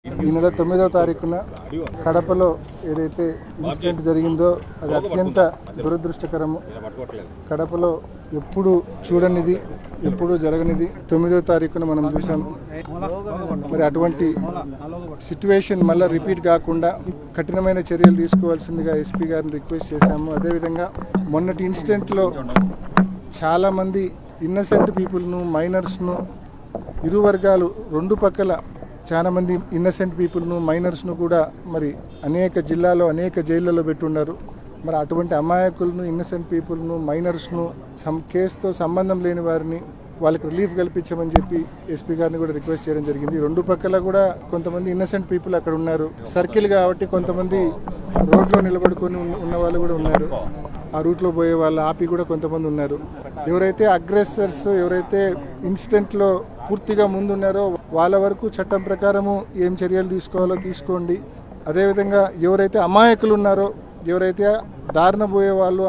ఈ నెల 9వ తారీఖున కడపలో ఏదైతే ఇన్సిడెంట్ జరిగిందో అది అత్యంత దురదృష్టకరము. కడపలో ఎప్పుడు చూడనిది, ఎప్పుడు జరగనిది 9వ తారీఖున మనం చూసాం. మరి అటువంటి సిట్యువేషన్ మళ్ళీ రిపీట్ కాకుండా కఠినమైన చర్యలు తీసుకోవాల్సిందిగా ఎస్పీ గారిని రిక్వెస్ట్ చేశాము. అదేవిధంగా మొన్నటి ఇన్సిడెంట్లో చాలామంది ఇన్నసెంట్ పీపుల్ను, మైనర్స్ను, ఇరు వర్గాలు రెండు పక్కల చాలా మంది ఇన్నసెంట్ పీపుల్ను, మైనర్స్ను కూడా మరి అనేక జిల్లాలో అనేక జైళ్ళలో పెట్టున్నారు. మరి అటువంటి అమాయకులను, ఇన్నసెంట్ పీపుల్ను, మైనర్స్ను, కేసుతో సంబంధం లేని వారిని వాళ్ళకి రిలీఫ్ కల్పించమని చెప్పి ఎస్పీ గారిని కూడా రిక్వెస్ట్ చేయడం జరిగింది. రెండు పక్కల కూడా కొంతమంది ఇన్నసెంట్ పీపుల్ అక్కడ ఉన్నారు. సర్కిల్ కాబట్టి కొంతమంది రోడ్లో నిలబడుకొని ఉన్న వాళ్ళు కూడా ఉన్నారు. ఆ రూట్లో పోయే వాళ్ళు ఆపి కూడా కొంతమంది ఉన్నారు. ఎవరైతే అగ్రెసర్స్, ఎవరైతే ఇన్సిడెంట్లో పూర్తిగా ముందున్నారో వాళ్ళ వరకు చట్టం ప్రకారము ఏం చర్యలు తీసుకోవాలో తీసుకోండి. అదేవిధంగా ఎవరైతే అమాయకులు ఉన్నారో, ఎవరైతే దారిన పోయే వాళ్ళు